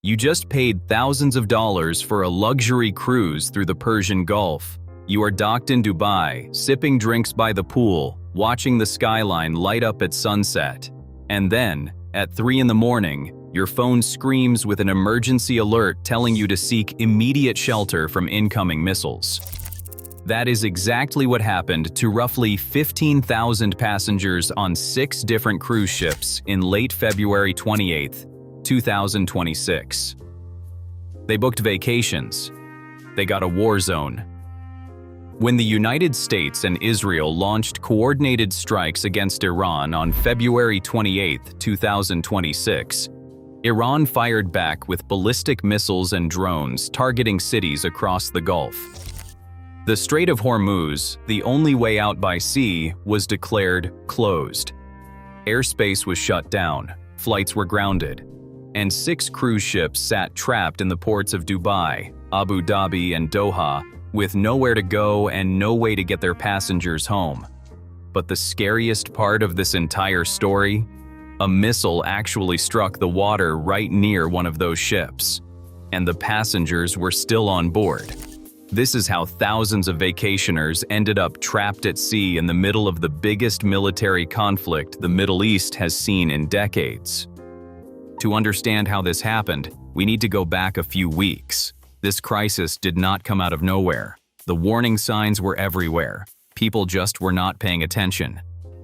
You just paid thousands of dollars for a luxury cruise through the Persian Gulf. You are docked in Dubai, sipping drinks by the pool, watching the skyline light up at sunset. And then, at 3 in the morning, your phone screams with an emergency alert telling you to seek immediate shelter from incoming missiles. That is exactly what happened to roughly 15,000 passengers on 6 different cruise ships in late February 28, 2026. They booked vacations. They got a war zone. When the United States and Israel launched coordinated strikes against Iran on February 28, 2026, Iran fired back with ballistic missiles and drones targeting cities across the Gulf. The Strait of Hormuz, the only way out by sea, was declared closed. Airspace was shut down, flights were grounded, and 6 cruise ships sat trapped in the ports of Dubai, Abu Dhabi, and Doha, with nowhere to go and no way to get their passengers home. But the scariest part of this entire story? A missile actually struck the water right near one of those ships, and the passengers were still on board. This is how thousands of vacationers ended up trapped at sea in the middle of the biggest military conflict the Middle East has seen in decades. To understand how this happened, we need to go back a few weeks. This crisis did not come out of nowhere. The warning signs were everywhere. People just were not paying attention.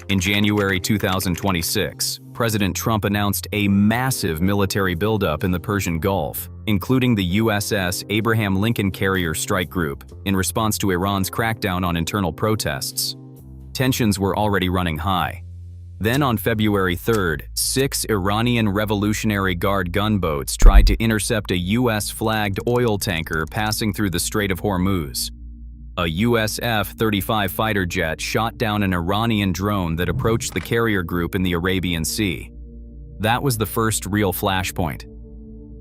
In January 2026, President Trump announced a massive military buildup in the Persian Gulf, including the USS Abraham Lincoln Carrier Strike Group, in response to Iran's crackdown on internal protests. Tensions were already running high. Then on February 3rd, 6 Iranian Revolutionary Guard gunboats tried to intercept a US-flagged oil tanker passing through the Strait of Hormuz. A US F-35 fighter jet shot down an Iranian drone that approached the carrier group in the Arabian Sea. That was the first real flashpoint.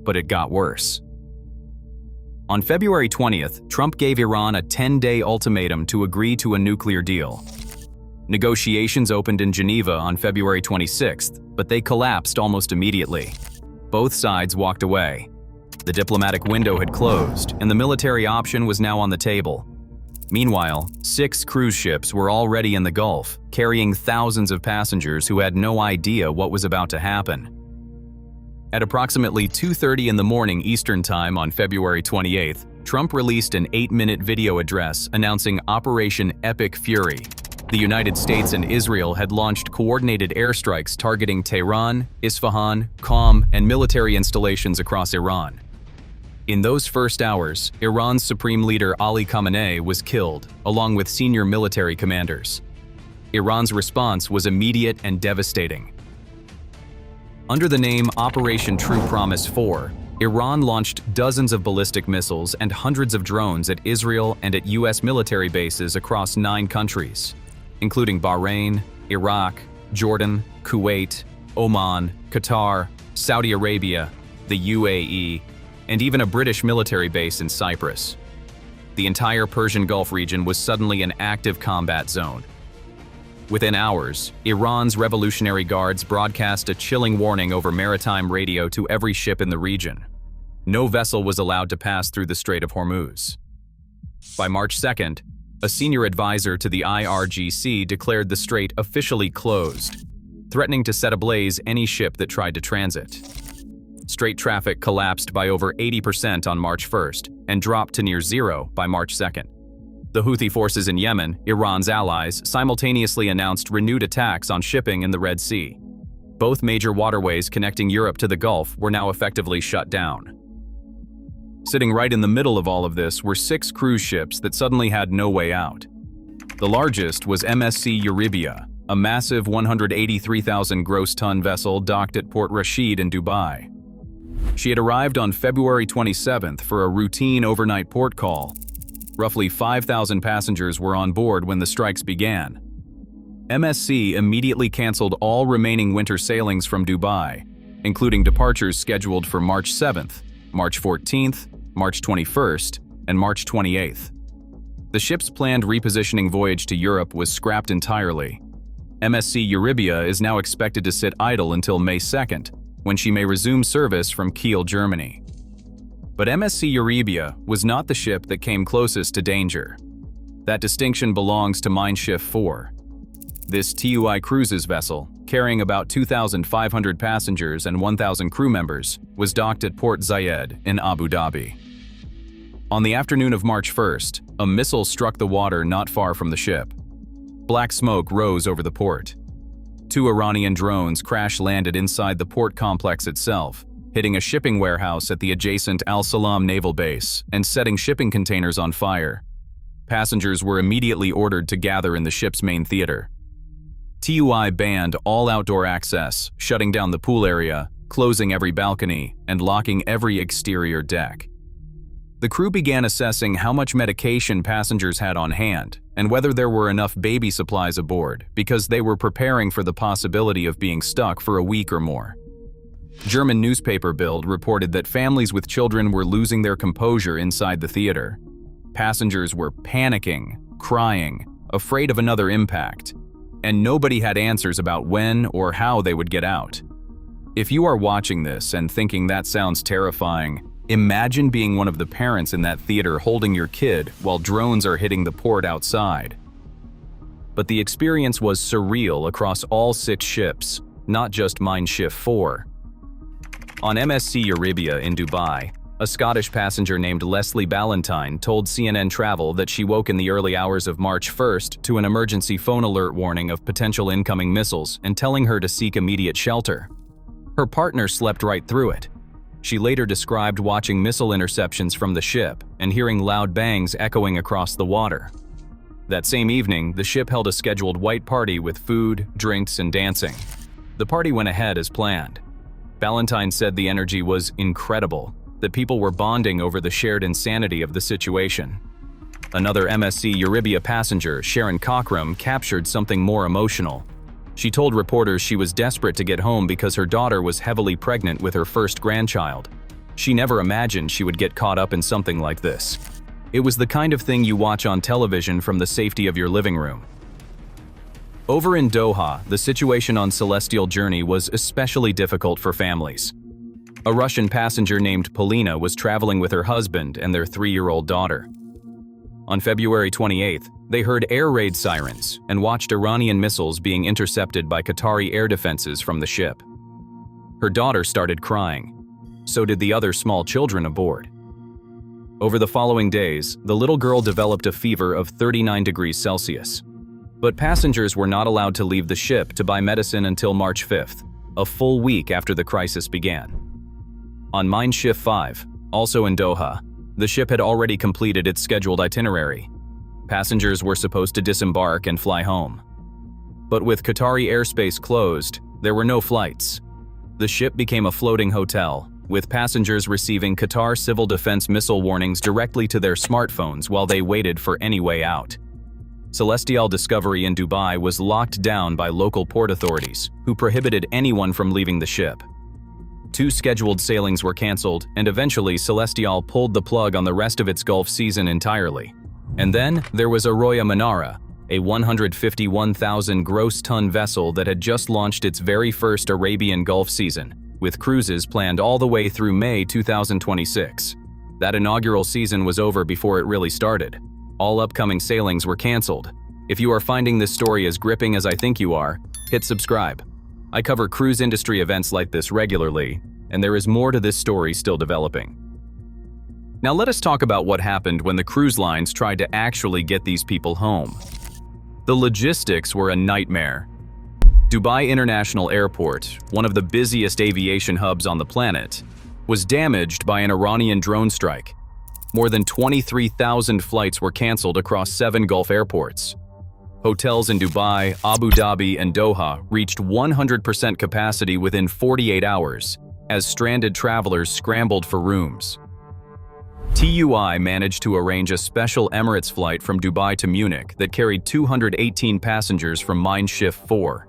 But it got worse. On February 20th, Trump gave Iran a 10-day ultimatum to agree to a nuclear deal. Negotiations opened in Geneva on February 26th, but they collapsed almost immediately. Both sides walked away. The diplomatic window had closed, and the military option was now on the table. Meanwhile, 6 cruise ships were already in the Gulf, carrying thousands of passengers who had no idea what was about to happen. At approximately 2:30 in the morning Eastern Time on February 28th, Trump released an 8-minute video address announcing Operation Epic Fury. The United States and Israel had launched coordinated airstrikes targeting Tehran, Isfahan, Qom, and military installations across Iran. In those first hours, Iran's Supreme Leader Ali Khamenei was killed, along with senior military commanders. Iran's response was immediate and devastating. Under the name Operation True Promise 4, Iran launched dozens of ballistic missiles and hundreds of drones at Israel and at US military bases across 9 countries, including Bahrain, Iraq, Jordan, Kuwait, Oman, Qatar, Saudi Arabia, the UAE, and even a British military base in Cyprus. The entire Persian Gulf region was suddenly an active combat zone. Within hours, Iran's Revolutionary Guards broadcast a chilling warning over maritime radio to every ship in the region. No vessel was allowed to pass through the Strait of Hormuz. By March 2nd, a senior advisor to the IRGC declared the strait officially closed, threatening to set ablaze any ship that tried to transit. Strait traffic collapsed by over 80% on March 1st and dropped to near zero by March 2nd. The Houthi forces in Yemen, Iran's allies, simultaneously announced renewed attacks on shipping in the Red Sea. Both major waterways connecting Europe to the Gulf were now effectively shut down. Sitting right in the middle of all of this were 6 cruise ships that suddenly had no way out. The largest was MSC Euribia, a massive 183,000 gross ton vessel docked at Port Rashid in Dubai. She had arrived on February 27th for a routine overnight port call. Roughly 5,000 passengers were on board when the strikes began. MSC immediately canceled all remaining winter sailings from Dubai, including departures scheduled for March 7th, March 14th, March 21st, and March 28th. The ship's planned repositioning voyage to Europe was scrapped entirely. MSC Euribia is now expected to sit idle until May 2nd, when she may resume service from Kiel, Germany. But MSC Euribia was not the ship that came closest to danger. That distinction belongs to Mein Schiff 4. This TUI Cruises vessel, carrying about 2,500 passengers and 1,000 crew members, was docked at Port Zayed in Abu Dhabi. On the afternoon of March 1st, a missile struck the water not far from the ship. Black smoke rose over the port. 2 Iranian drones crash-landed inside the port complex itself, hitting a shipping warehouse at the adjacent Al Salam naval base and setting shipping containers on fire. Passengers were immediately ordered to gather in the ship's main theater. TUI banned all outdoor access, shutting down the pool area, closing every balcony, and locking every exterior deck. The crew began assessing how much medication passengers had on hand and whether there were enough baby supplies aboard, because they were preparing for the possibility of being stuck for a week or more. German newspaper Bild reported that families with children were losing their composure inside the theater. Passengers were panicking, crying, afraid of another impact, and nobody had answers about when or how they would get out. If you are watching this and thinking that sounds terrifying, imagine being one of the parents in that theater holding your kid while drones are hitting the port outside. But the experience was surreal across all 6 ships, not just Mein Schiff 4. On MSC Euribia in Dubai, a Scottish passenger named Leslie Ballantyne told CNN Travel that she woke in the early hours of March 1st to an emergency phone alert warning of potential incoming missiles and telling her to seek immediate shelter. Her partner slept right through it. She later described watching missile interceptions from the ship and hearing loud bangs echoing across the water. That same evening, the ship held a scheduled white party with food, drinks, and dancing. The party went ahead as planned. Ballantyne said the energy was incredible, that people were bonding over the shared insanity of the situation. Another MSC Euribia passenger, Sharon Cockram, captured something more emotional. She told reporters she was desperate to get home because her daughter was heavily pregnant with her first grandchild. She never imagined she would get caught up in something like this. It was the kind of thing you watch on television from the safety of your living room. Over in Doha, the situation on Celestyal journey was especially difficult for families. A Russian passenger named Polina was traveling with her husband and their 3-year-old daughter. On February 28th, they heard air raid sirens and watched Iranian missiles being intercepted by Qatari air defenses from the ship. Her daughter started crying. So did the other small children aboard. Over the following days, the little girl developed a fever of 39 degrees Celsius. But passengers were not allowed to leave the ship to buy medicine until March 5th, a full week after the crisis began. On Mein Schiff 5, also in Doha, the ship had already completed its scheduled itinerary. Passengers were supposed to disembark and fly home. But with Qatari airspace closed, there were no flights. The ship became a floating hotel, with passengers receiving Qatar civil defense missile warnings directly to their smartphones while they waited for any way out. Celestyal Discovery in Dubai was locked down by local port authorities, who prohibited anyone from leaving the ship. 2 scheduled sailings were canceled, and eventually Celestyal pulled the plug on the rest of its Gulf season entirely. And then there was Aroya Manara, a 151,000 gross ton vessel that had just launched its very first Arabian Gulf season, with cruises planned all the way through May 2026. That inaugural season was over before it really started. All upcoming sailings were canceled. If you are finding this story as gripping as I think you are, hit subscribe. I cover cruise industry events like this regularly, and there is more to this story still developing. Now let us talk about what happened when the cruise lines tried to actually get these people home. The logistics were a nightmare. Dubai International Airport, one of the busiest aviation hubs on the planet, was damaged by an Iranian drone strike. More than 23,000 flights were canceled across 7 Gulf airports. Hotels in Dubai, Abu Dhabi, and Doha reached 100% capacity within 48 hours, as stranded travelers scrambled for rooms. TUI managed to arrange a special Emirates flight from Dubai to Munich that carried 218 passengers from Mein Schiff 4.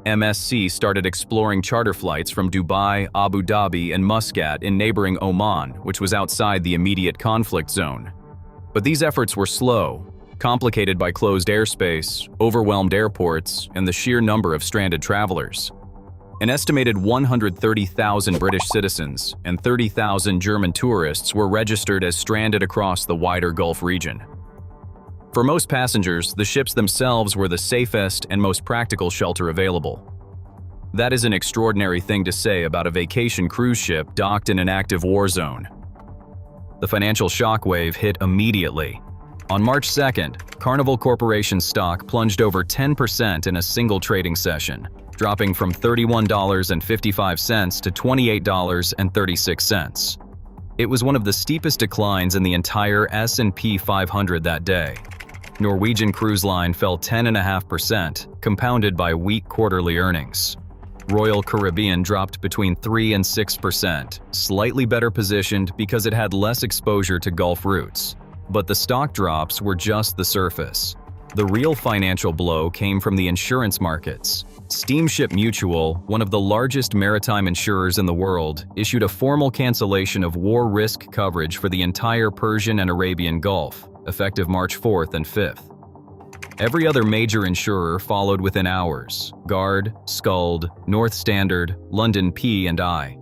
MSC started exploring charter flights from Dubai, Abu Dhabi, and Muscat in neighboring Oman, which was outside the immediate conflict zone. But these efforts were slow, complicated by closed airspace, overwhelmed airports, and the sheer number of stranded travelers. An estimated 130,000 British citizens and 30,000 German tourists were registered as stranded across the wider Gulf region. For most passengers, the ships themselves were the safest and most practical shelter available. That is an extraordinary thing to say about a vacation cruise ship docked in an active war zone. The financial shockwave hit immediately. On March 2nd, Carnival Corporation stock plunged over 10% in a single trading session, dropping from $31.55 to $28.36. It was one of the steepest declines in the entire S&P 500 that day. Norwegian Cruise Line fell 10.5%, compounded by weak quarterly earnings. Royal Caribbean dropped between 3 and 6%, slightly better positioned because it had less exposure to Gulf routes. But the stock drops were just the surface. The real financial blow came from the insurance markets. Steamship Mutual, one of the largest maritime insurers in the world, issued a formal cancellation of war risk coverage for the entire Persian and Arabian Gulf, effective March 4th and 5th. Every other major insurer followed within hours: Guard, Skuld, North Standard, London P&I.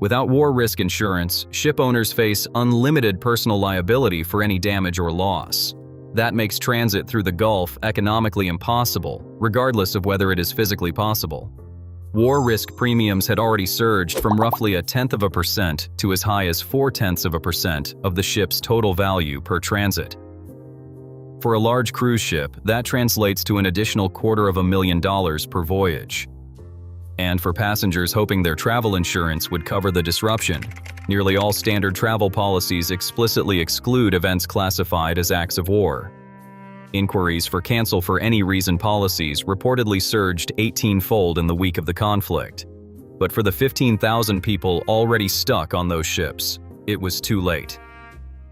Without war risk insurance, ship owners face unlimited personal liability for any damage or loss. That makes transit through the Gulf economically impossible, regardless of whether it is physically possible. War risk premiums had already surged from roughly 0.1% to as high as 0.4% of the ship's total value per transit. For a large cruise ship, that translates to an additional $250,000 per voyage. And for passengers hoping their travel insurance would cover the disruption, nearly all standard travel policies explicitly exclude events classified as acts of war. Inquiries for cancel for any reason policies reportedly surged 18-fold in the week of the conflict. But for the 15,000 people already stuck on those ships, it was too late.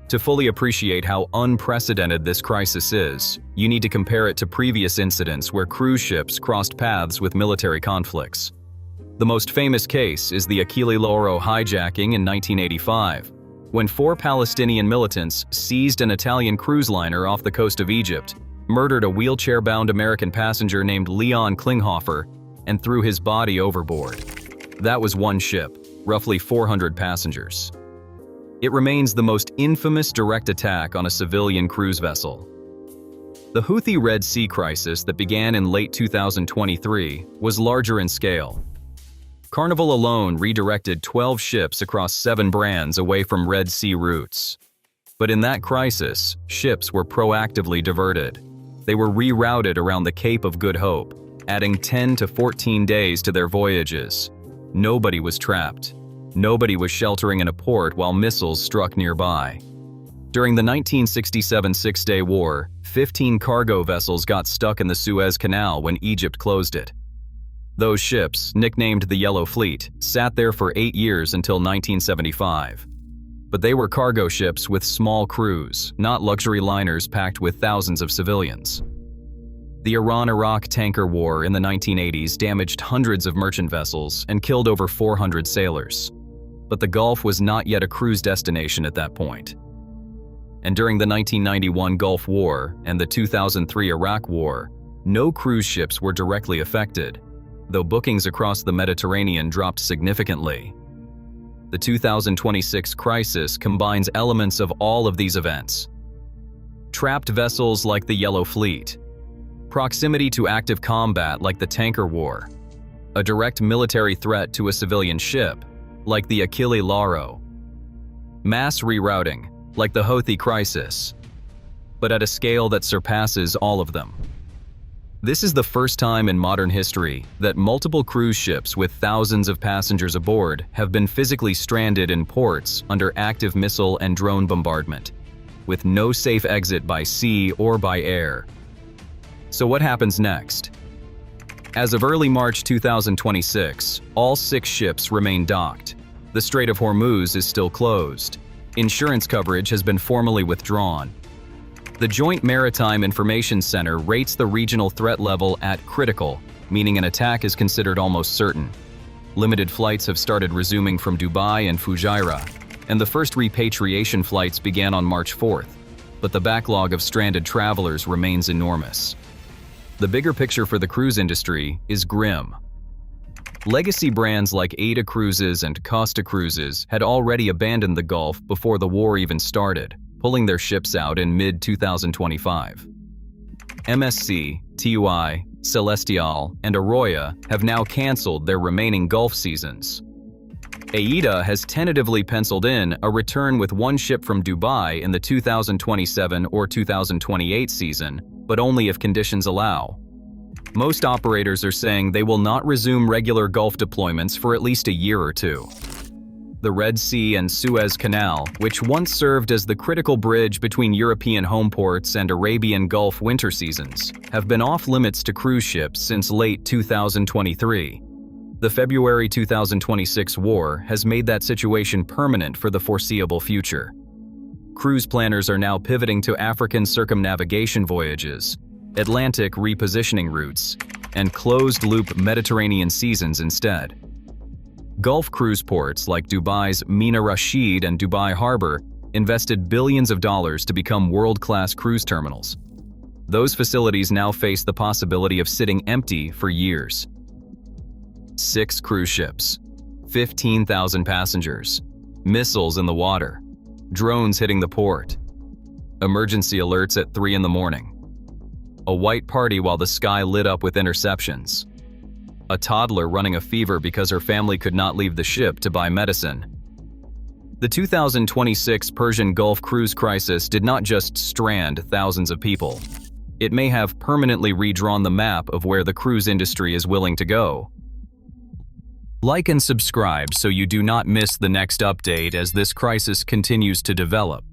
To fully appreciate how unprecedented this crisis is, you need to compare it to previous incidents where cruise ships crossed paths with military conflicts. The most famous case is the Achille Lauro hijacking in 1985, when 4 Palestinian militants seized an Italian cruise liner off the coast of Egypt, murdered a wheelchair-bound American passenger named Leon Klinghoffer, and threw his body overboard. That was one ship, roughly 400 passengers. It remains the most infamous direct attack on a civilian cruise vessel. The Houthi Red Sea crisis that began in late 2023 was larger in scale. Carnival alone redirected 12 ships across 7 brands away from Red Sea routes. But in that crisis, ships were proactively diverted. They were rerouted around the Cape of Good Hope, adding 10 to 14 days to their voyages. Nobody was trapped. Nobody was sheltering in a port while missiles struck nearby. During the 1967 Six-Day War, 15 cargo vessels got stuck in the Suez Canal when Egypt closed it. Those ships, nicknamed the Yellow Fleet, sat there for 8 years until 1975. But they were cargo ships with small crews, not luxury liners packed with thousands of civilians. The Iran-Iraq tanker war in the 1980s damaged hundreds of merchant vessels and killed over 400 sailors. But the Gulf was not yet a cruise destination at that point. And during the 1991 Gulf War and the 2003 Iraq War, no cruise ships were directly affected, though bookings across the Mediterranean dropped significantly. The 2026 crisis combines elements of all of these events. Trapped vessels like the Yellow Fleet, proximity to active combat like the tanker war, a direct military threat to a civilian ship like the Achille Lauro, mass rerouting like the Houthi crisis, but at a scale that surpasses all of them. This is the first time in modern history that multiple cruise ships with thousands of passengers aboard have been physically stranded in ports under active missile and drone bombardment, with no safe exit by sea or by air. So what happens next? As of early March 2026, all 6 ships remain docked. The Strait of Hormuz is still closed. Insurance coverage has been formally withdrawn. The Joint Maritime Information Center rates the regional threat level at critical, meaning an attack is considered almost certain. Limited flights have started resuming from Dubai and Fujairah, and the first repatriation flights began on March 4th, but the backlog of stranded travelers remains enormous. The bigger picture for the cruise industry is grim. Legacy brands like Ada Cruises and Costa Cruises had already abandoned the Gulf before the war even started, pulling their ships out in mid-2025. MSC, TUI, Celestyal, and Aroya have now canceled their remaining Gulf seasons. AIDA has tentatively penciled in a return with one ship from Dubai in the 2027 or 2028 season, but only if conditions allow. Most operators are saying they will not resume regular Gulf deployments for at least a year or two. The Red Sea and Suez Canal, which once served as the critical bridge between European home ports and Arabian Gulf winter seasons, have been off-limits to cruise ships since late 2023. The February 2026 war has made that situation permanent for the foreseeable future. Cruise planners are now pivoting to African circumnavigation voyages, Atlantic repositioning routes, and closed-loop Mediterranean seasons instead. Gulf cruise ports like Dubai's Mina Rashid and Dubai Harbor invested billions of dollars to become world-class cruise terminals. Those facilities now face the possibility of sitting empty for years. 6 cruise ships, 15,000 passengers, missiles in the water, drones hitting the port, emergency alerts at 3 in the morning, a white party while the sky lit up with interceptions, a toddler running a fever because her family could not leave the ship to buy medicine. The 2026 Persian Gulf cruise crisis did not just strand thousands of people. It may have permanently redrawn the map of where the cruise industry is willing to go. Like and subscribe so you do not miss the next update as this crisis continues to develop.